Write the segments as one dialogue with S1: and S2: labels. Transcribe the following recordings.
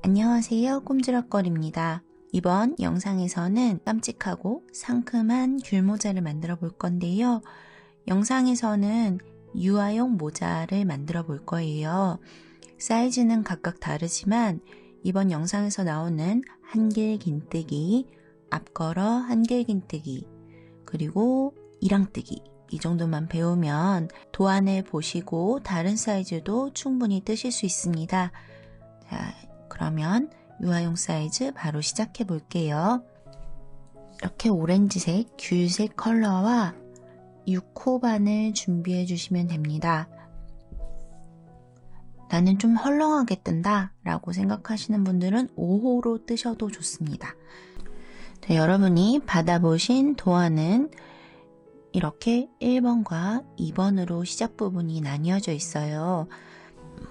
S1: 안녕하세요, 꼼지락거리입니다. 이번 영상에서는 깜찍하고 상큼한 귤 모자를 만들어 볼 건데요. 영상에서는 유아용 모자를 만들어 볼 거예요. 사이즈는 각각 다르지만 이번 영상에서 나오는 한길긴뜨기, 앞걸어 한길긴뜨기, 그리고 이랑뜨기 이 정도만 배우면 도안을 보시고 다른 사이즈도 충분히 뜨실 수 있습니다. 자, 그러면 유아용 사이즈 바로 시작해 볼게요. 이렇게 오렌지색, 귤색 컬러와 6호반을 준비해 주시면 됩니다. 나는 좀 헐렁하게 뜬다 라고 생각하시는 분들은 5호로 뜨셔도 좋습니다. 자, 여러분이 받아보신 도안은 이렇게 1번과 2번으로 시작 부분이 나뉘어져 있어요.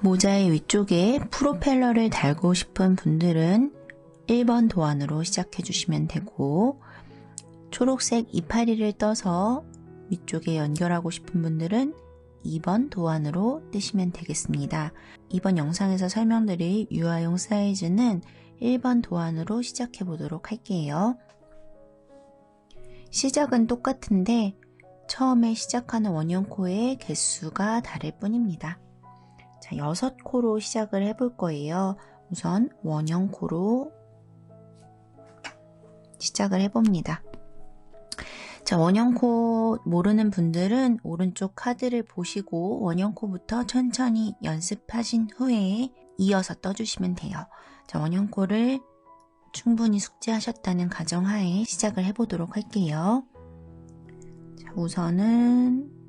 S1: 모자의 위쪽에 프로펠러를 달고 싶은 분들은 1번 도안으로 시작해 주시면 되고, 초록색 이파리를 떠서 위쪽에 연결하고 싶은 분들은 2번 도안으로 뜨시면 되겠습니다. 이번 영상에서 설명드릴 유아용 사이즈는 1번 도안으로 시작해 보도록 할게요. 시작은 똑같은데 처음에 시작하는 원형코의 개수가 다를 뿐입니다. 자, 6코로 시작을 해볼 거예요. 우선 원형코로 시작을 해봅니다. 자, 원형코 모르는 분들은 오른쪽 카드를 보시고 원형코부터 천천히 연습하신 후에 이어서 떠주시면 돼요. 자, 원형코를 충분히 숙지하셨다는 가정하에 시작을 해보도록 할게요. 자, 우선은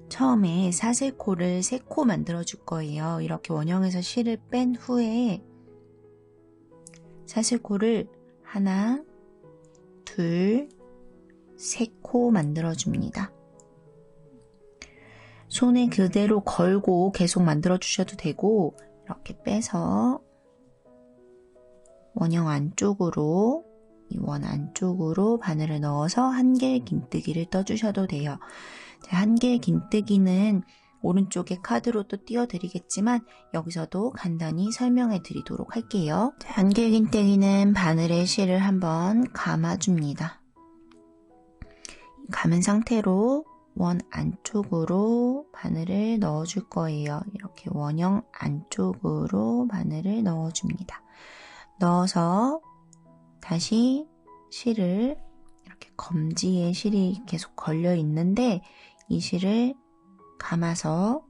S1: 처음에 사슬코를 3코 만들어 줄 거예요. 이렇게 원형에서 실을 뺀 후에 사슬코를 하나, 둘, 3코 만들어 줍니다. 손에 그대로 걸고 계속 만들어 주셔도 되고, 이렇게 빼서 원형 안쪽으로, 이 원 안쪽으로 바늘을 넣어서 한길긴뜨기를 떠주셔도 돼요. 한길긴뜨기는 오른쪽에 카드로 또 띄워드리겠지만 여기서도 간단히 설명해 드리도록 할게요. 한길긴뜨기는 바늘에 실을 한번 감아줍니다. 감은 상태로 원 안쪽으로 바늘을 넣어줄 거예요. 이렇게 원형 안쪽으로 바늘을 넣어줍니다. 넣어서 다시 실을 이렇게 검지에 실이 계속 걸려 있는데 이 실을 감아서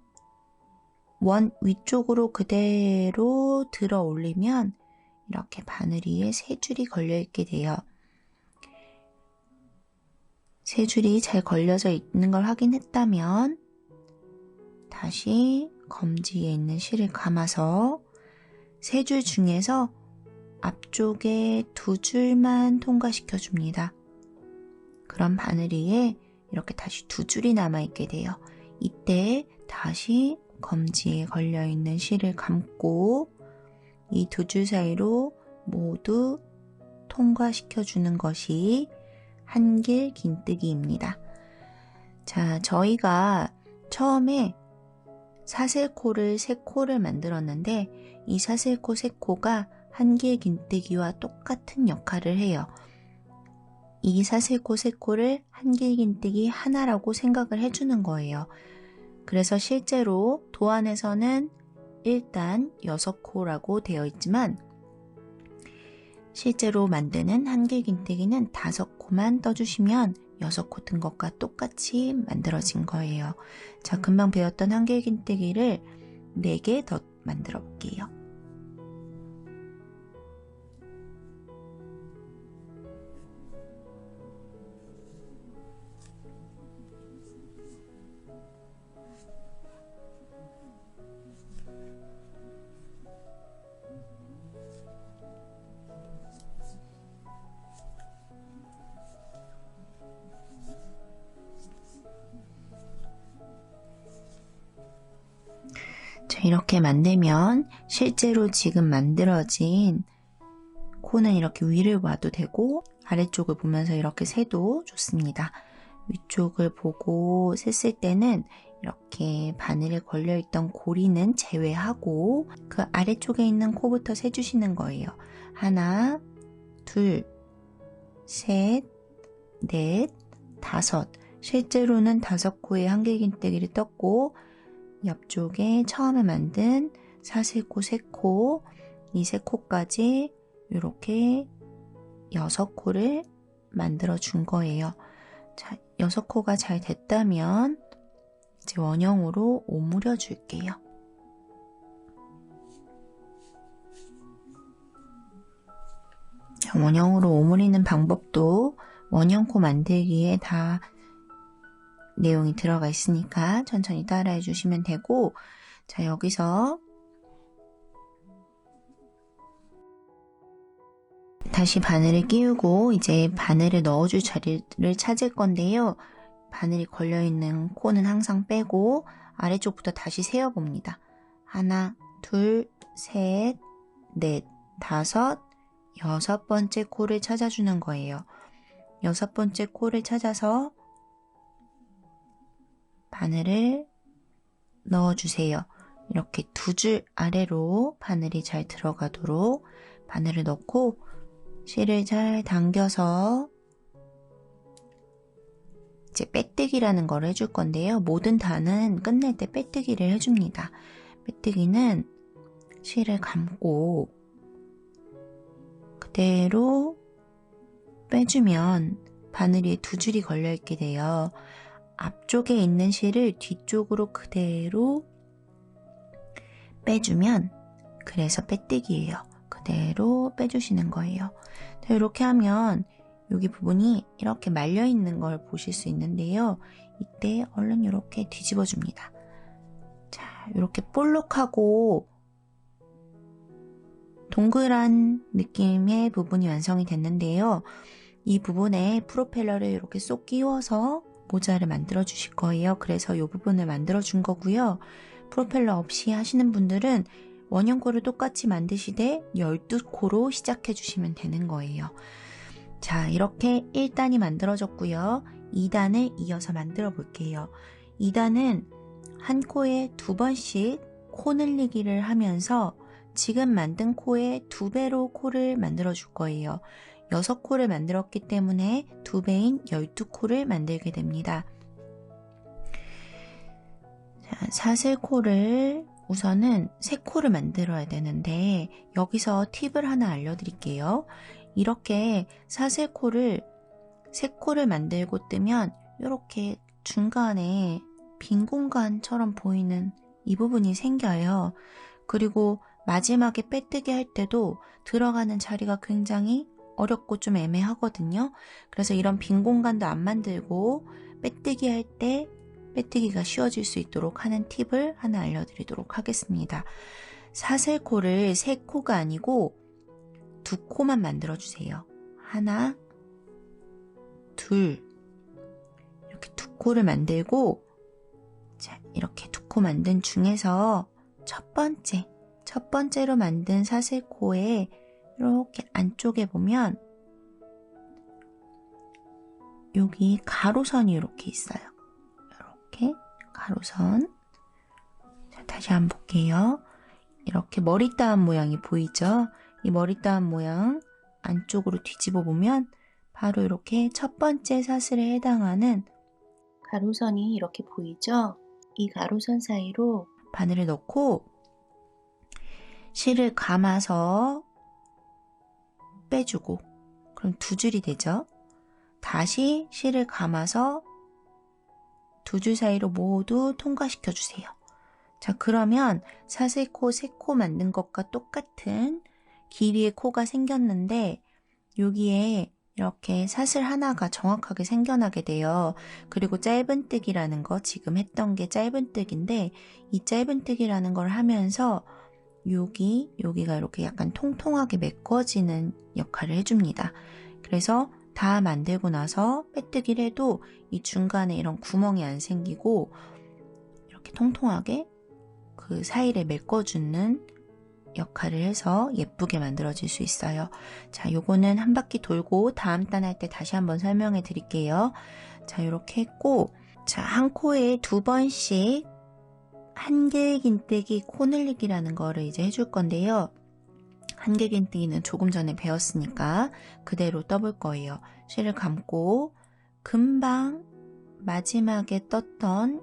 S1: 원 위쪽으로 그대로 들어 올리면 이렇게 바늘 위에 3줄이 걸려 있게 돼요. 3줄이 잘 걸려져 있는 걸 확인했다면 다시 검지에 있는 실을 감아서 3줄 중에서 앞쪽에 2줄만 통과시켜 줍니다. 그럼 바늘 위에 이렇게 다시 2줄이 남아있게 돼요. 이때 다시 검지에 걸려있는 실을 감고 이 2줄 사이로 모두 통과시켜 주는 것이 한길긴뜨기입니다. 자, 저희가 처음에 사슬코를 3코를 만들었는데 이 사슬코 3코가 한길긴뜨기와 똑같은 역할을 해요. 이 사슬코 3코를 한길긴뜨기 하나라고 생각을 해주는 거예요. 그래서 실제로 도안에서는 일단 6코라고 되어 있지만 실제로 만드는 한길긴뜨기는 5코만 떠주시면 6코 뜬 것과 똑같이 만들어진 거예요. 자, 금방 배웠던 한길긴뜨기를 4개 더 만들어 볼게요. 자, 이렇게 만들면 실제로 지금 만들어진 코는 이렇게 위를 봐도 되고 아래쪽을 보면서 이렇게 세도 좋습니다. 위쪽을 보고 셌을 때는 이렇게 바늘에 걸려있던 고리는 제외하고 그 아래쪽에 있는 코부터 세주시는 거예요. 하나, 둘, 셋, 넷, 다섯. 실제로는 5코의 한길긴뜨기를 떴고 옆쪽에 처음에 만든 사슬코 3코, 이 3코까지 이렇게 6코를 만들어 준 거예요. 자, 6코가 잘 됐다면 이제 원형으로 오므려 줄게요. 자, 원형으로 오므리는 방법도 원형코 만들기에 다 내용이 들어가 있으니까 천천히 따라해 주시면 되고, 자, 여기서 다시 바늘을 끼우고 이제 바늘을 넣어줄 자리를 찾을 건데요. 바늘이 걸려있는 코는 항상 빼고 아래쪽부터 다시 세어봅니다. 하나, 둘, 셋, 넷, 다섯, 6번째 코를 찾아주는 거예요. 6번째 코를 찾아서 바늘을 넣어주세요. 이렇게 2줄 아래로 바늘이 잘 들어가도록 바늘을 넣고 실을 잘 당겨서 이제 빼뜨기라는 걸 해줄 건데요. 모든 단은 끝낼 때 빼뜨기를 해줍니다. 빼뜨기는 실을 감고 그대로 빼주면 바늘이 2줄이 걸려있게 돼요. 앞쪽에 있는 실을 뒤쪽으로 그대로 빼주면 그래서 빼뜨기예요. 그대로 빼주시는 거예요. 자, 이렇게 하면 여기 부분이 이렇게 말려 있는 걸 보실 수 있는데요. 이때 얼른 이렇게 뒤집어 줍니다. 자, 이렇게 볼록하고 동그란 느낌의 부분이 완성이 됐는데요. 이 부분에 프로펠러를 이렇게 쏙 끼워서 모자를 만들어 주실 거예요. 그래서 이 부분을 만들어 준 거고요. 프로펠러 없이 하시는 분들은 원형코를 똑같이 만드시되 12코로 시작해 주시면 되는 거예요. 자, 이렇게 1단이 만들어졌고요. 2단을 이어서 만들어 볼게요. 2단은 한 코에 2번씩 코 늘리기를 하면서 지금 만든 코의 2배로 코를 만들어 줄 거예요. 6코를 만들었기 때문에 2배인 12코를 만들게 됩니다. 자, 사슬코를 우선은 3코를 만들어야 되는데 여기서 팁을 하나 알려드릴게요. 이렇게 사슬코를 3코를 만들고 뜨면 이렇게 중간에 빈 공간처럼 보이는 이 부분이 생겨요. 그리고 마지막에 빼뜨기 할 때도 들어가는 자리가 굉장히 어렵고 좀 애매하거든요. 그래서 이런 빈 공간도 안 만들고 빼뜨기 할 때 빼뜨기가 쉬워질 수 있도록 하는 팁을 하나 알려드리도록 하겠습니다. 사슬코를 3코가 아니고 2코만 만들어주세요. 하나, 둘, 이렇게 2코를 만들고, 자, 이렇게 2코 만든 중에서 첫 번째로 만든 사슬코에 이렇게 안쪽에 보면 여기 가로선이 이렇게 있어요. 이렇게 가로선. 자, 다시 한번 볼게요. 이렇게 머리 따은 모양이 보이죠? 이 머리 따은 모양 안쪽으로 뒤집어 보면 바로 이렇게 첫 번째 사슬에 해당하는 가로선이 이렇게 보이죠? 이 가로선 사이로 바늘을 넣고 실을 감아서 빼주고, 그럼 2줄이 되죠? 다시 실을 감아서 2줄 사이로 모두 통과시켜 주세요. 자, 그러면 사슬코 3코 만든 것과 똑같은 길이의 코가 생겼는데 여기에 이렇게 사슬 하나가 정확하게 생겨나게 돼요. 그리고 짧은뜨기라는 거, 지금 했던 게 짧은뜨기인데 이 짧은뜨기라는 걸 하면서 여기가 이렇게 약간 통통하게 메꿔지는 역할을 해줍니다. 그래서 다 만들고 나서 빼뜨기를 해도 이 중간에 이런 구멍이 안 생기고 이렇게 통통하게 그 사이를 메꿔주는 역할을 해서 예쁘게 만들어질 수 있어요. 자, 요거는 한 바퀴 돌고 다음 단 할 때 다시 한번 설명해 드릴게요. 자, 이렇게 했고, 자, 한 코에 2번씩 한길긴뜨기 코늘리기라는 거를 이제 해줄 건데요. 한길긴뜨기는 조금 전에 배웠으니까 그대로 떠볼 거예요. 실을 감고 금방 마지막에 떴던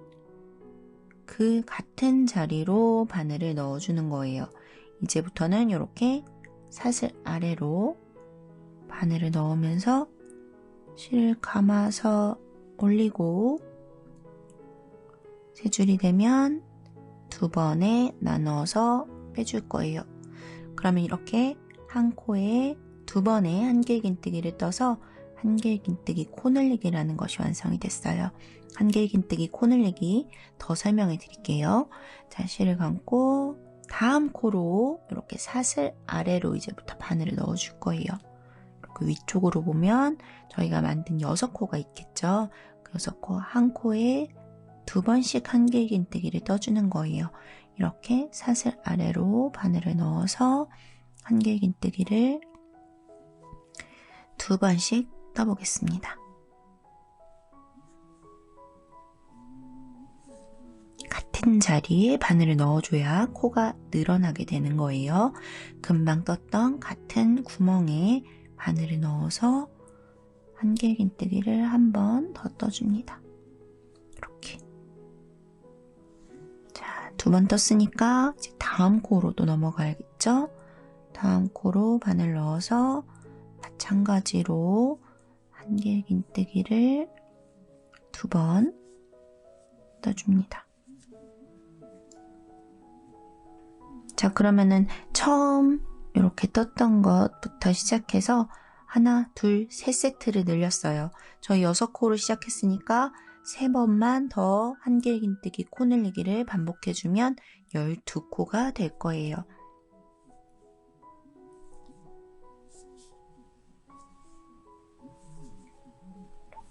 S1: 그 같은 자리로 바늘을 넣어주는 거예요. 이제부터는 이렇게 사슬 아래로 바늘을 넣으면서 실을 감아서 올리고 세 줄이 되면 2번에 나눠서 빼줄 거예요. 그러면 이렇게 한 코에 2번의 한길긴뜨기를 떠서 한길긴뜨기 코늘리기라는 것이 완성이 됐어요. 한길긴뜨기 코늘리기 더 설명해 드릴게요. 자, 실을 감고 다음 코로 이렇게 사슬 아래로 이제부터 바늘을 넣어줄 거예요. 이렇게 위쪽으로 보면 저희가 만든 6코가 있겠죠. 그 6코 한 코에 2번씩 한길긴뜨기를 떠주는 거예요. 이렇게 사슬 아래로 바늘을 넣어서 한길긴뜨기를 2번씩 떠보겠습니다. 같은 자리에 바늘을 넣어줘야 코가 늘어나게 되는 거예요. 금방 떴던 같은 구멍에 바늘을 넣어서 한길긴뜨기를 한 번 더 떠줍니다. 이렇게. 자, 2번 떴으니까 이제 다음 코로 또 넘어가야겠죠? 다음 코로 바늘 넣어서 마찬가지로 한길긴뜨기를 2번 떠줍니다. 자, 그러면은 처음 이렇게 떴던 것부터 시작해서 하나, 둘, 세 세트를 늘렸어요. 저희 6코로 시작했으니까 3번만 더 한길긴뜨기 코늘리기를 반복해주면 12코가 될 거예요.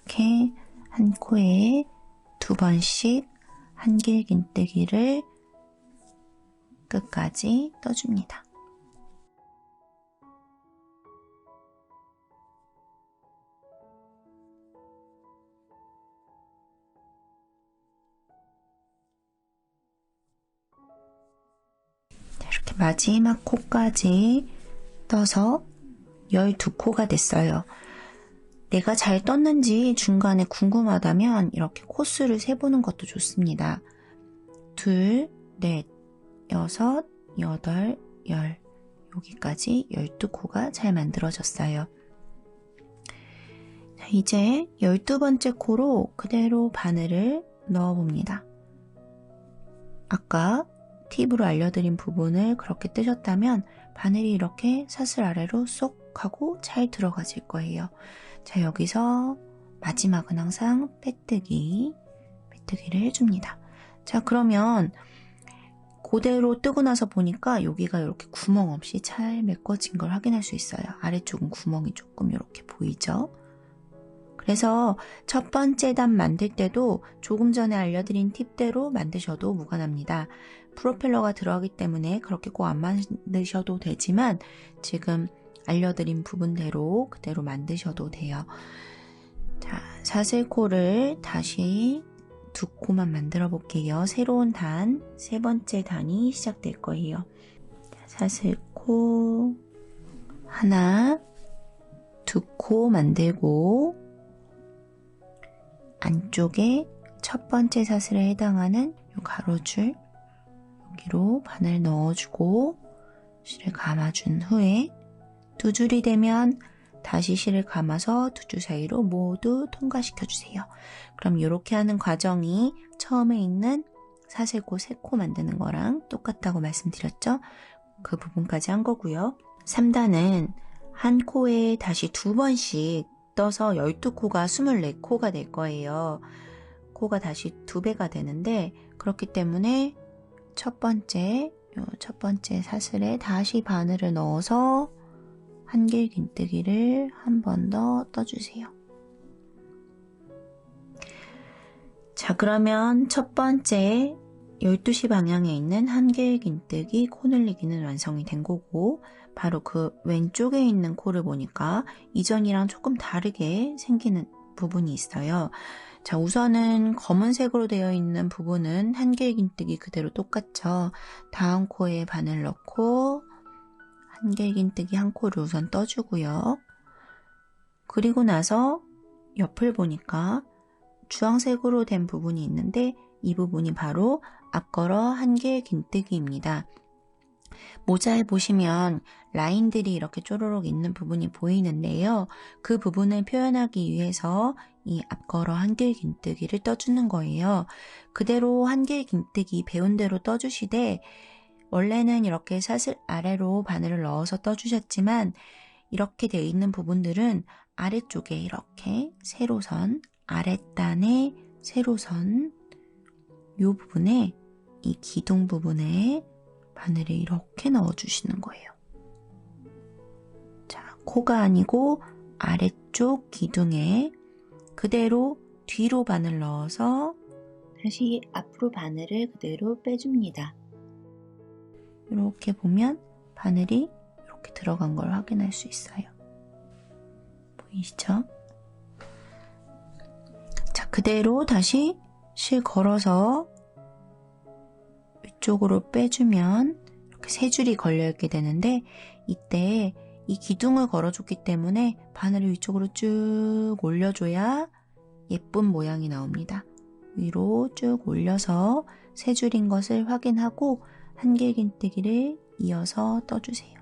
S1: 이렇게 한 코에 2번씩 한길긴뜨기를 끝까지 떠줍니다. 이렇게 마지막 코까지 떠서 12코가 됐어요. 내가 잘 떴는지 중간에 궁금하다면 이렇게 코수를 세보는 것도 좋습니다. 2, 넷, 6, 8, 10 여기까지 12코가 잘 만들어졌어요. 자, 이제 12번째 코로 그대로 바늘을 넣어봅니다. 아까 팁으로 알려드린 부분을 그렇게 뜨셨다면 바늘이 이렇게 사슬 아래로 쏙 하고 잘 들어가질 거예요. 자, 여기서 마지막은 항상 빼뜨기를 해줍니다. 자, 그러면 그대로 뜨고 나서 보니까 여기가 이렇게 구멍 없이 잘 메꿔진 걸 확인할 수 있어요. 아래쪽은 구멍이 조금 이렇게 보이죠? 그래서 첫 번째 단 만들 때도 조금 전에 알려드린 팁대로 만드셔도 무관합니다. 프로펠러가 들어가기 때문에 그렇게 꼭 안 만드셔도 되지만 지금 알려드린 부분대로 그대로 만드셔도 돼요. 자, 사슬코를 다시 2코만 만들어 볼게요. 새로운 단, 3번째 단이 시작될 거예요. 사슬코 하나, 2코 만들고 안쪽에 첫 번째 사슬에 해당하는 이 가로줄 여기로 바늘 넣어주고 실을 감아준 후에 2줄이 되면 다시 실을 감아서 2줄 사이로 모두 통과시켜 주세요. 그럼 이렇게 하는 과정이 처음에 있는 사슬코 3코 만드는 거랑 똑같다고 말씀드렸죠? 그 부분까지 한 거고요. 3단은 한 코에 다시 2번씩 떠서 12코가 24코가 될 거예요. 코가 다시 2배가 되는데 그렇기 때문에 첫 번째 사슬에 다시 바늘을 넣어서 한길긴뜨기를 한 번 더 떠주세요. 자, 그러면 첫 번째 12시 방향에 있는 한길긴뜨기 코늘리기는 완성이 된 거고 바로 그 왼쪽에 있는 코를 보니까 이전이랑 조금 다르게 생기는 부분이 있어요. 자, 우선은 검은색으로 되어 있는 부분은 한길긴뜨기 그대로 똑같죠. 다음 코에 바늘 넣고 한길긴뜨기 한 코를 우선 떠주고요. 그리고 나서 옆을 보니까 주황색으로 된 부분이 있는데 이 부분이 바로 앞걸어 한길긴뜨기입니다. 모자에 보시면 라인들이 이렇게 쪼르륵 있는 부분이 보이는데요. 그 부분을 표현하기 위해서 이 앞걸어 한길긴뜨기를 떠주는 거예요. 그대로 한길긴뜨기 배운 대로 떠주시되 원래는 이렇게 사슬 아래로 바늘을 넣어서 떠주셨지만 이렇게 되어 있는 부분들은 아래쪽에 이렇게 세로선, 아랫단에 세로선 이 부분에 이 기둥 부분에 바늘을 이렇게 넣어주시는 거예요. 자, 코가 아니고 아래쪽 기둥에 그대로 뒤로 바늘 넣어서 다시 앞으로 바늘을 그대로 빼줍니다. 이렇게 보면 바늘이 이렇게 들어간 걸 확인할 수 있어요. 보이시죠? 자, 그대로 다시 실 걸어서 위쪽으로 빼주면 이렇게 세 줄이 걸려있게 되는데 이때 이 기둥을 걸어줬기 때문에 바늘을 위쪽으로 쭉 올려줘야 예쁜 모양이 나옵니다. 위로 쭉 올려서 세 줄인 것을 확인하고 한길긴뜨기를 이어서 떠주세요.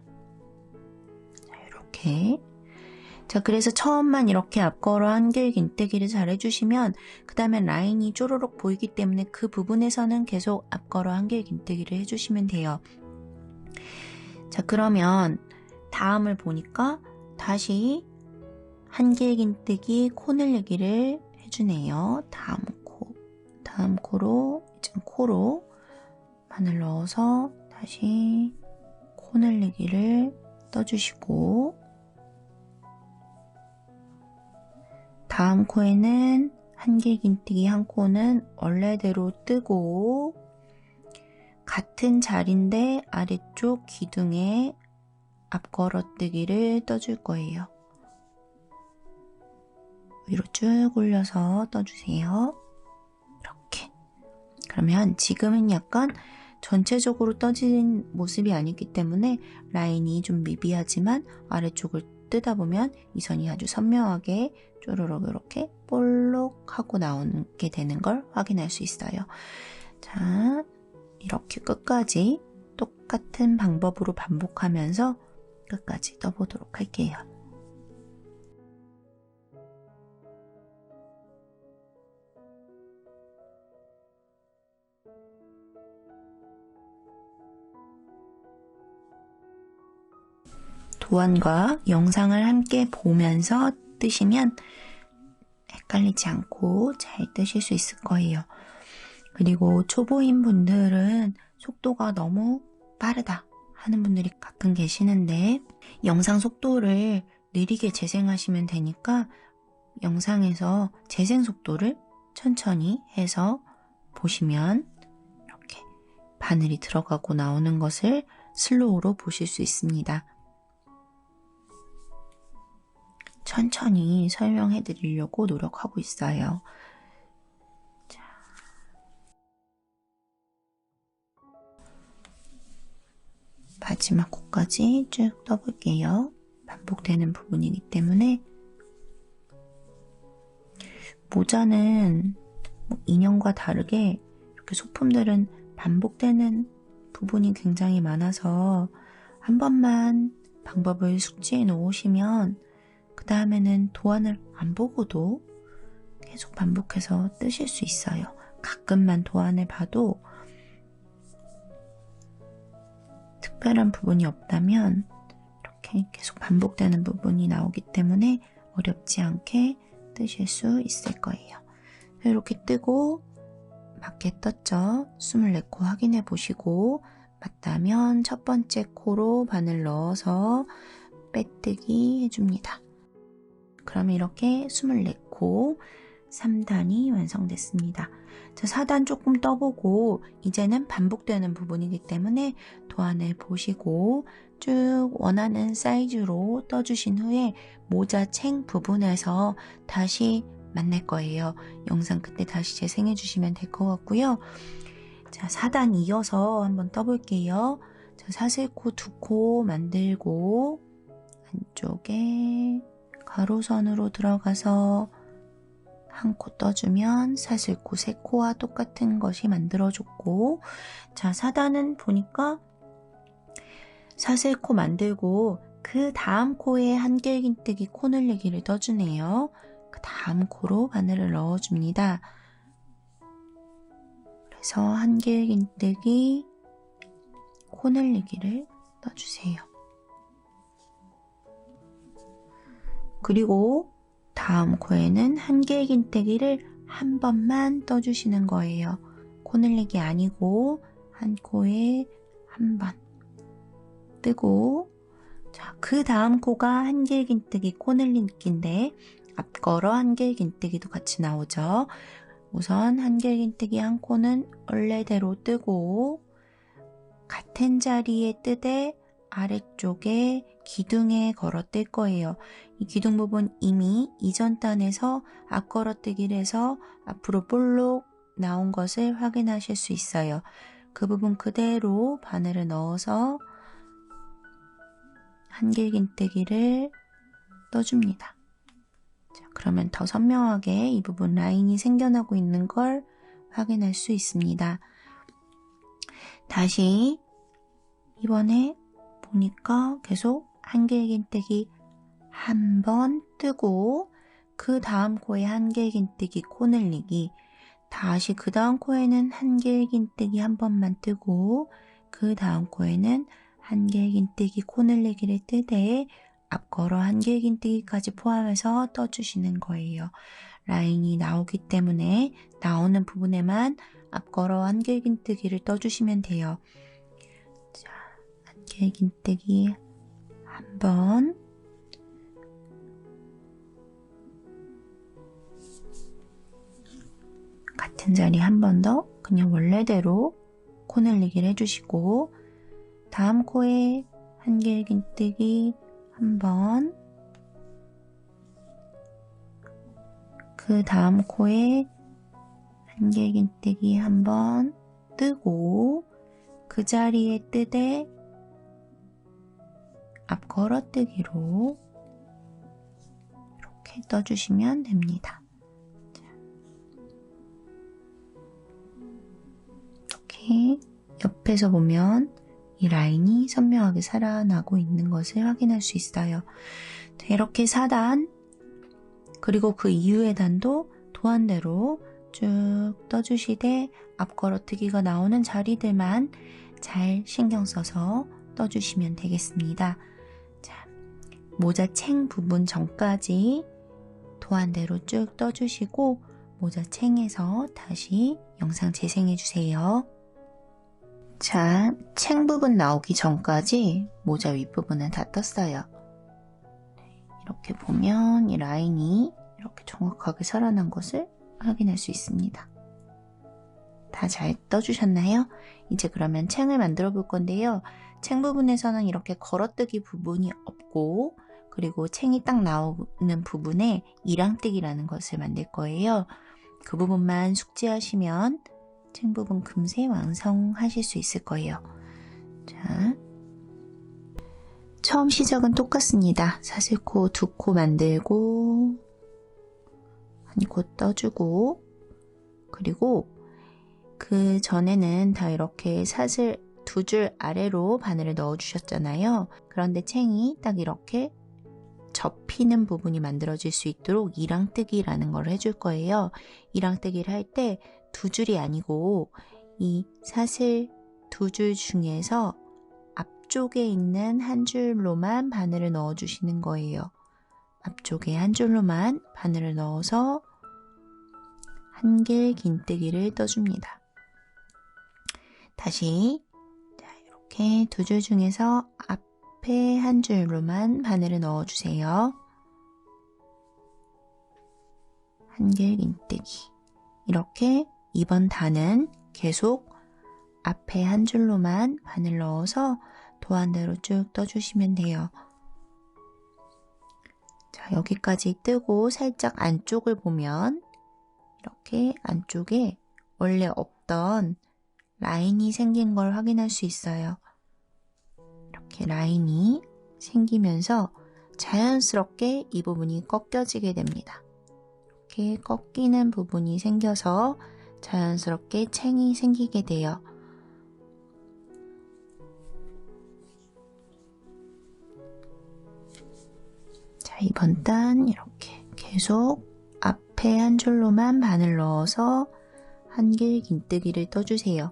S1: 자, 이렇게. 자, 그래서 처음만 이렇게 앞걸어 한길긴뜨기를 잘 해주시면 그 다음에 라인이 쪼르륵 보이기 때문에 그 부분에서는 계속 앞걸어 한길긴뜨기를 해주시면 돼요. 자, 그러면 다음을 보니까 다시 한길긴뜨기 코늘리기를 해주네요. 다음 코로 이제 코로 바늘 넣어서 다시 코늘리기를 떠주시고 다음 코에는 한길긴뜨기 한 코는 원래대로 뜨고 같은 자리인데 아래쪽 기둥에 앞걸어뜨기를 떠줄 거예요. 위로 쭉 올려서 떠주세요. 이렇게. 그러면 지금은 약간 전체적으로 떠진 모습이 아니기 때문에 라인이 좀 미비하지만 아래쪽을 뜨다 보면 이 선이 아주 선명하게 쪼르륵 이렇게 볼록 하고 나오게 되는 걸 확인할 수 있어요. 자, 이렇게 끝까지 똑같은 방법으로 반복하면서 끝까지 떠보도록 할게요. 도안과 영상을 함께 보면서 뜨시면 헷갈리지 않고 잘 뜨실 수 있을 거예요. 그리고 초보인 분들은 속도가 너무 빠르다 하는 분들이 가끔 계시는데 영상 속도를 느리게 재생하시면 되니까 영상에서 재생 속도를 천천히 해서 보시면 이렇게 바늘이 들어가고 나오는 것을 슬로우로 보실 수 있습니다. 천천히 설명해 드리려고 노력하고 있어요. 자. 마지막 코까지 쭉 떠볼게요. 반복되는 부분이기 때문에 모자는 인형과 다르게 이렇게 소품들은 반복되는 부분이 굉장히 많아서 한 번만 방법을 숙지해 놓으시면 그 다음에는 도안을 안 보고도 계속 반복해서 뜨실 수 있어요. 가끔만 도안을 봐도 특별한 부분이 없다면 이렇게 계속 반복되는 부분이 나오기 때문에 어렵지 않게 뜨실 수 있을 거예요. 이렇게 뜨고 맞게 떴죠? 24코 확인해 보시고 맞다면 첫 번째 코로 바늘 넣어서 빼뜨기 해줍니다. 그러면 이렇게 24코 3단이 완성됐습니다. 자, 4단 조금 떠보고 이제는 반복되는 부분이기 때문에 도안을 보시고 쭉 원하는 사이즈로 떠주신 후에 모자 챙 부분에서 다시 만날 거예요. 영상 그때 다시 재생해 주시면 될 것 같고요. 자, 4단 이어서 한번 떠볼게요. 자, 사슬코 2코 만들고 안쪽에 가로선으로 들어가서 한 코 떠주면 사슬코 3코와 똑같은 것이 만들어졌고, 자, 4단은 보니까 사슬코 만들고 그 다음 코에 한길긴뜨기 코늘리기를 떠주네요. 그 다음 코로 바늘을 넣어줍니다. 그래서 한길긴뜨기 코늘리기를 떠주세요. 그리고 다음 코에는 한길긴뜨기를 한 번만 떠주시는 거예요. 코늘리기 아니고 한 코에 한 번 뜨고, 자, 그 다음 코가 한길긴뜨기 코늘리기인데 앞걸어 한길긴뜨기도 같이 나오죠. 우선 한길긴뜨기 한 코는 원래대로 뜨고 같은 자리에 뜨되 아래쪽에 기둥에 걸어 뜰 거예요. 이 기둥 부분 이미 이전 단에서 앞걸어뜨기를 해서 앞으로 볼록 나온 것을 확인하실 수 있어요. 그 부분 그대로 바늘을 넣어서 한길긴뜨기를 떠줍니다. 자, 그러면 더 선명하게 이 부분 라인이 생겨나고 있는 걸 확인할 수 있습니다. 다시 이번에 보니까 계속 한길긴뜨기 한 번 뜨고 그 다음 코에 한길긴뜨기 코늘리기, 다시 그 다음 코에는 한길긴뜨기 한 번만 뜨고 그 다음 코에는 한길긴뜨기 코늘리기를 뜨되 앞걸어 한길긴뜨기까지 포함해서 떠주시는 거예요. 라인이 나오기 때문에 나오는 부분에만 앞걸어 한길긴뜨기를 떠주시면 돼요. 자, 한길긴뜨기 한 번, 같은 자리 한 번 더 그냥 원래대로 코늘리기를 해주시고, 다음 코에 한길긴뜨기 한 번, 그 다음 코에 한길긴뜨기 한 번 뜨고 그 자리에 뜨되 앞 걸어뜨기로 이렇게 떠주시면 됩니다. 이렇게 옆에서 보면 이 라인이 선명하게 살아나고 있는 것을 확인할 수 있어요. 이렇게 4단, 그리고 그 이후의 단도 도안대로 쭉 떠주시되 앞 걸어뜨기가 나오는 자리들만 잘 신경 써서 떠주시면 되겠습니다. 자, 모자 챙 부분 전까지 도안대로 쭉 떠주시고 모자 챙에서 다시 영상 재생해 주세요. 자, 챙 부분 나오기 전까지 모자 윗부분은 다 떴어요. 이렇게 보면 이 라인이 이렇게 정확하게 살아난 것을 확인할 수 있습니다. 다 잘 떠주셨나요? 이제 그러면 챙을 만들어 볼 건데요. 챙 부분에서는 이렇게 걸어뜨기 부분이 없고, 그리고 챙이 딱 나오는 부분에 이랑뜨기라는 것을 만들 거예요. 그 부분만 숙지하시면 챙 부분 금세 완성하실 수 있을 거예요. 자, 처음 시작은 똑같습니다. 사슬코 2코 만들고 한 코 떠주고, 그리고 그 전에는 다 이렇게 사슬 2줄 아래로 바늘을 넣어 주셨잖아요. 그런데 챙이 딱 이렇게 접히는 부분이 만들어질 수 있도록 이랑뜨기라는 걸 해줄 거예요. 이랑뜨기를 할 때 2줄이 아니고 이 사슬 2줄 중에서 앞쪽에 있는 한 줄로만 바늘을 넣어 주시는 거예요. 앞쪽에 한 줄로만 바늘을 넣어서 한길긴뜨기를 떠줍니다. 다시 이렇게 2줄 중에서 앞에 한 줄로만 바늘을 넣어 주세요. 한길긴뜨기. 이렇게 이번 단은 계속 앞에 한 줄로만 바늘 넣어서 도안대로 쭉 떠주시면 돼요. 자, 여기까지 뜨고 살짝 안쪽을 보면 이렇게 안쪽에 원래 없던 라인이 생긴 걸 확인할 수 있어요. 이렇게 라인이 생기면서 자연스럽게 이 부분이 꺾여지게 됩니다. 이렇게 꺾이는 부분이 생겨서 자연스럽게 챙이 생기게 돼요. 자, 이번 단 이렇게 계속 앞에 한 줄로만 바늘 넣어서 한길 긴뜨기를 떠주세요.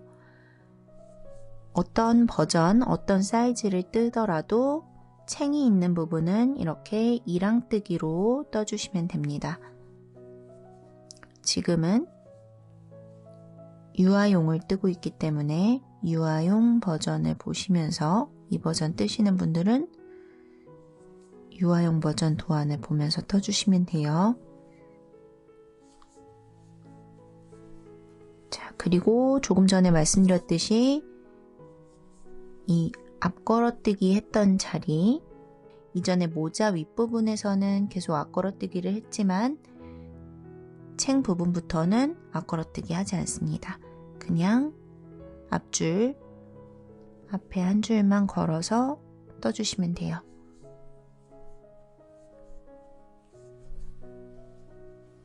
S1: 어떤 버전, 어떤 사이즈를 뜨더라도 챙이 있는 부분은 이렇게 이랑뜨기로 떠주시면 됩니다. 지금은 유아용을 뜨고 있기 때문에 유아용 버전을 보시면서 이 버전 뜨시는 분들은 유아용 버전 도안을 보면서 떠주시면 돼요. 자, 그리고 조금 전에 말씀드렸듯이 이 앞걸어뜨기 했던 자리, 이전에 모자 윗부분에서는 계속 앞걸어뜨기를 했지만 챙 부분부터는 앞걸어뜨기 하지 않습니다. 그냥 앞줄, 앞에 한 줄만 걸어서 떠주시면 돼요.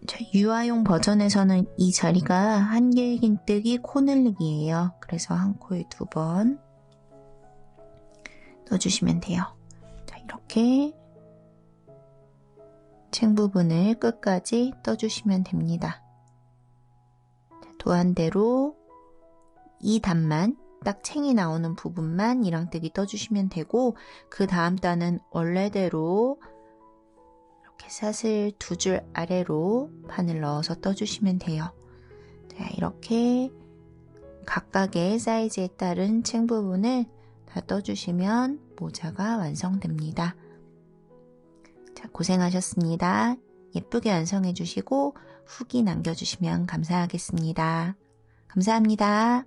S1: 자, 유아용 버전에서는 이 자리가 한길 긴뜨기 코늘리기예요. 그래서 한 코에 2번 넣어주시면 돼요. 자, 이렇게 챙 부분을 끝까지 떠주시면 됩니다. 자, 도안대로 이 단만, 딱 챙이 나오는 부분만 이랑뜨기 떠주시면 되고, 그 다음 단은 원래대로 이렇게 사슬 2줄 아래로 바늘 넣어서 떠주시면 돼요. 자, 이렇게 각각의 사이즈에 따른 챙 부분을 다 떠주시면 모자가 완성됩니다. 자, 고생하셨습니다. 예쁘게 완성해 주시고 후기 남겨주시면 감사하겠습니다. 감사합니다.